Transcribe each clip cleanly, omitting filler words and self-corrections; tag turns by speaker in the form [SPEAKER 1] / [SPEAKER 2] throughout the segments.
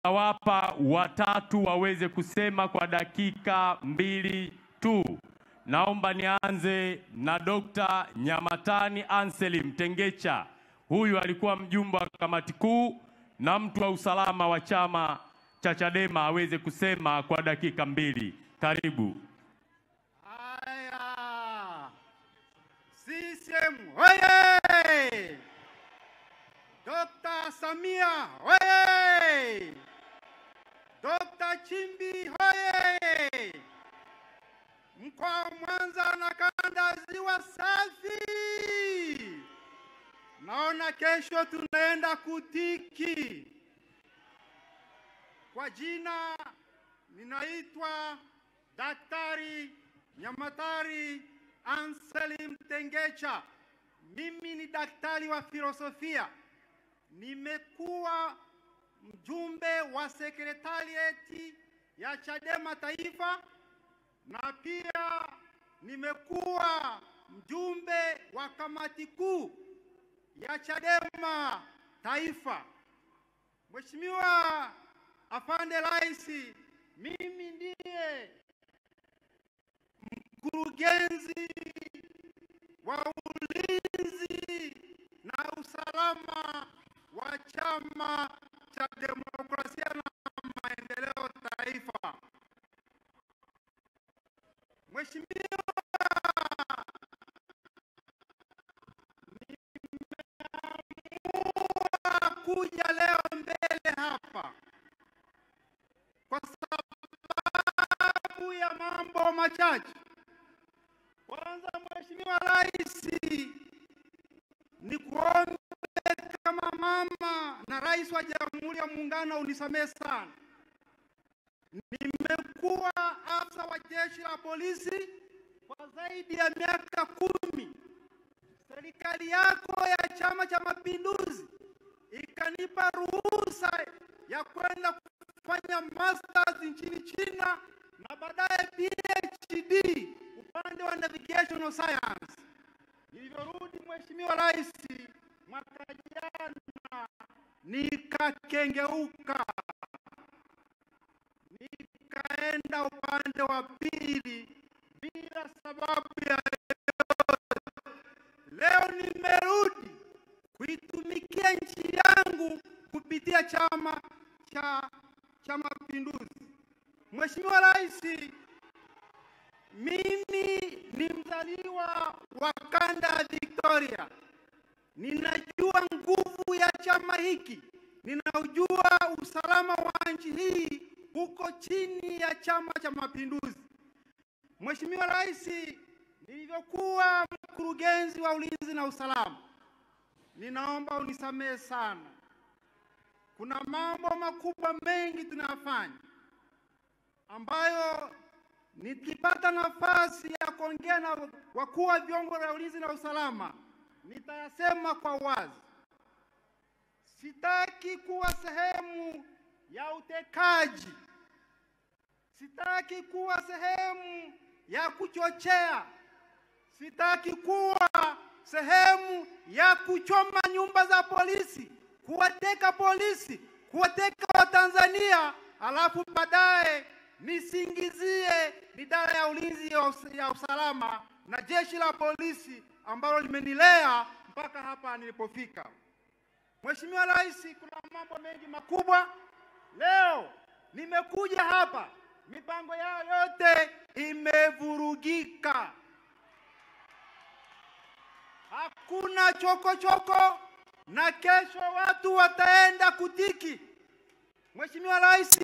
[SPEAKER 1] Nitawapa watatu waweze kusema kwa dakika 2 tu. Naomba nianze na Dr. Nyamatani Anselim Tengecha. Huyu alikuwa mjumbe wa kamati kuu na mtu wa usalama wa chama cha Chadema, aweze kusema kwa dakika 2. Karibu.
[SPEAKER 2] Haya. CCM hoye! Dr. Samia hoye! Dr. Chimbi hoye! Mkoa wa Mwanza na kanda Ziwa safi! Naona kesho tunaenda kutiki. Kwa jina ninaitwa Daktari Nyamatari Anselim Tengecha. Mimi ni daktari wa filosofia. Nimekuwa mjumbe wa sekretarieti ya Chadema Taifa na pia nimekuwa mjumbe wa kamati kuu ya Chadema Taifa. Mheshimiwa Afande Rais, mimi ndiye mkurugenzi wa ulinzi na usalama wa Chama cha Demokrasia na Maendeleo Taifa. Mheshimiwa, nimeamua kuja leo mbele hapa kwa sababu ya mambo machache. Kwanza, Mheshimiwa Rais, ni kuombe kama mama na Rais wa Jamhuri ya Muungano unisamehe sana. Nimekuwa afisa wa jeshi la polisi kwa zaidi ya miaka 10. Serikali yako ya Chama cha Mapinduzi ikanipa ruhusa ya kwenda kufanya masters nchini China na baadaye PhD upande wa navigational science. Nilivyorudi, Mheshimiwa Rais, mwaka jana nikakengeuka, nikaenda upande wa pili bila sababu ya yoyote. Leo nimerudi kuitumikia nchi yangu kupitia Chama cha Mapinduzi. Mheshimiwa Rais, mimi ni mzaliwa wa kanda ya Victoria. Ninajua nguvu ya chama hiki. Ninajua usalama wa nchi hii uko chini ya Chama cha Mapinduzi. Mheshimiwa Rais, nilivyokuwa mkurugenzi wa ulinzi na usalama, ninaomba unisamehe sana. Kuna mambo makubwa mengi tunayafanya ambayo nikipata nafasi ya kuongea na wakuu wa vyombo vya ulinzi na usalama nitayasema kwa wazi. Sitaki kuwa sehemu ya utekaji. Sitaki kuwa sehemu ya kuchochea. Sitaki kuwa sehemu ya kuchoma nyumba za polisi, kuwateka polisi, kuwateka Watanzania, alafu baadaye nisingizie idara ya ulinzi ya usalama na jeshi la polisi ambalo limenilea mpaka hapa nilipofika. Mheshimiwa Rais, kuna mambo mengi makubwa. Leo nimekuja hapa, mipango yao yote imevurugika. Hakuna chokochoko na kesho watu wataenda kutiki. Mheshimiwa Rais,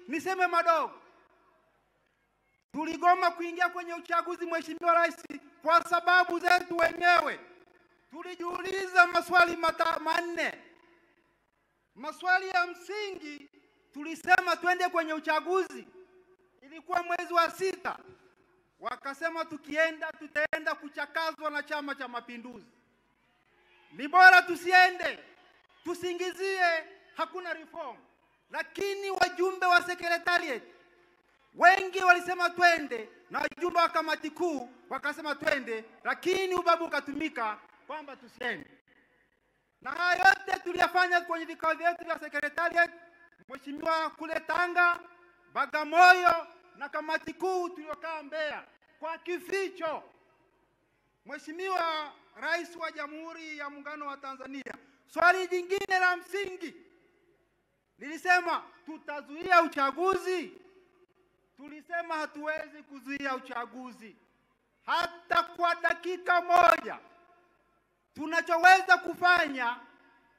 [SPEAKER 2] niseme madogo. Tuligoma kuingia kwenye uchaguzi, Mheshimiwa Rais, kwa sababu zetu wenyewe. Tulijiuliza maswali manne. Maswali ya msingi, tulisema twende kwenye uchaguzi. Ilikuwa mwezi wa 6. Wakasema tukienda tutaenda kuchakazwa na Chama cha Mapinduzi. Ni bora tusiende, tusingizie hakuna reform. Lakini wajumbe wa secretariat wengi walisema twende na wajumbe wa kamati kuu wakasema twende, lakini ubabu ukatumika kwamba tusiende. Na haya yote tuliyafanya kwenye vikao vyetu vya secretariat. Mheshimiwa kule Tanga, Bagamoyo na kamati kuu tuliokaa Mbeya kwa kificho. Mheshimiwa Rais wa Jamhuri ya Muungano wa Tanzania, swali jingine la msingi, nilisema tutazuia uchaguzi. Tulisema hatuwezi kuzuia uchaguzi hata kwa dakika moja. Tunachoweza kufanya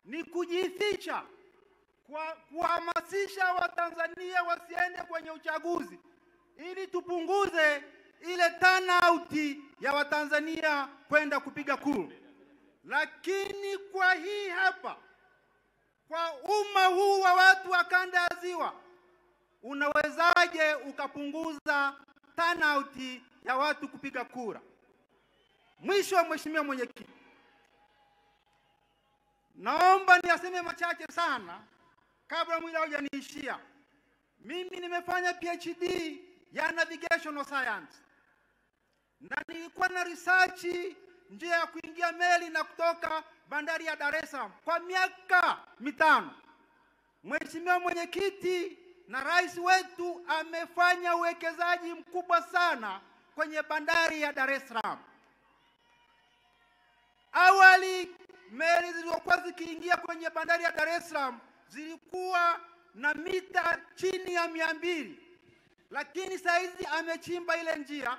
[SPEAKER 2] ni kujificha, kuhamasisha Watanzania wasiende kwenye uchaguzi ili tupunguze ile turnout ya Watanzania kwenda kupiga kura. Lakini kwa hii hapa, kwa umma huu wa watu wa kanda ya Ziwa, unawezaje ukapunguza turnout ya watu kupiga kura? Mwisho, Mheshimiwa Mwenyekiti, naomba niaseme machache sana kabla muda hujaniishia. Mimi nimefanya PhD ya navigational science na nilikuwa na research njia ya kuingia meli na kutoka bandari ya Dar es Salaam kwa miaka 5. Mheshimiwa Mwenyekiti na Rais wetu amefanya uwekezaji mkubwa sana kwenye bandari ya Dar es Salaam. Awali meli zilizokuwa zikiingia kwenye bandari ya Dar es Salaam zilikuwa na mita chini ya 200, lakini saizi amechimba ile njia,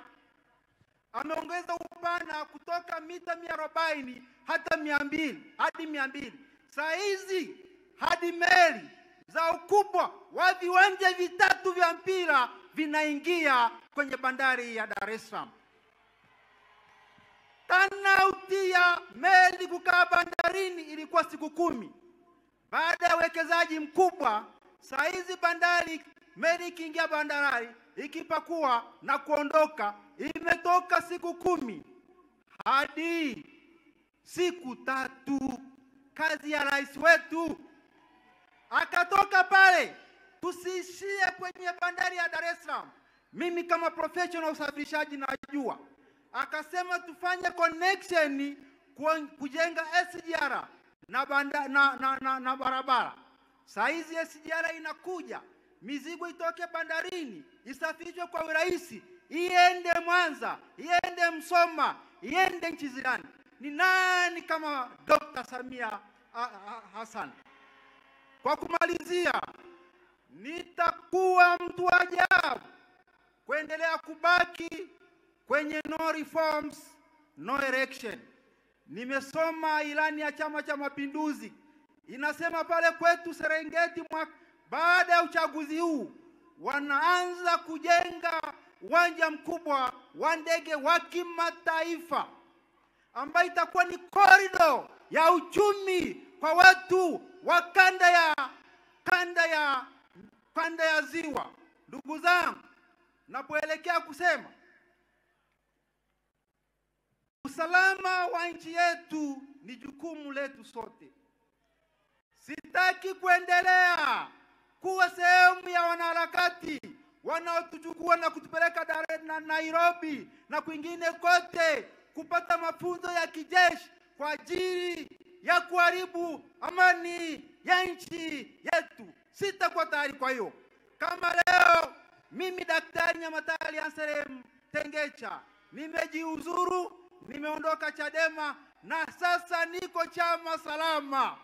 [SPEAKER 2] ameongeza upana kutoka mita 140 hata 200 hadi 200. Saizi hadi meli za ukubwa wa viwanja 3 vya mpira vinaingia kwenye bandari ya Dar es Salaam. Turnout ya meli kukaa bandarini ilikuwa siku 10. Baada ya uwekezaji mkubwa, saizi bandari, meli ikiingia bandari, ikipakua na kuondoka, imetoka siku 10 hadi siku 3. Kazi ya rais wetu akatoka pale. Tusiishie kwenye bandari ya Dar es Salaam. Mimi kama professional usafirishaji najua, akasema tufanye connection kujenga SGR na barabara. Saizi SGR inakuja, mizigo itoke bandarini, isafirishwe kwa urahisi, iende Mwanza, iende Msoma, iende nchi jirani. Ni nani kama Dr. Samia Hassan? Kwa kumalizia, nitakuwa mtu wa ajabu kuendelea kubaki kwenye no reforms, no election. Nimesoma ilani ya Chama cha Mapinduzi. Inasema pale kwetu Serengeti, baada ya uchaguzi huu wanaanza kujenga uwanja mkubwa wa ndege wa kimataifa ambayo itakuwa ni corridor ya uchumi kwa watu wa kanda ya Ziwa. Ndugu zangu, napoelekea kusema usalama wa nchi yetu ni jukumu letu sote. Sitaki kuendelea kuwa sehemu ya wanaharakati wanaotuchukua na kutupeleka Dar es Salaam, Nairobi na kwingine kote kupata mafunzo ya kijeshi kwa ajili ya kuharibu amani ya nchi yetu. Sitakuwa tayari kwa hiyo. Kama leo mimi Daktari Nyamatari Anselm Tengecha nimejiuzuru, nimeondoka Chadema na sasa niko Chama Salama.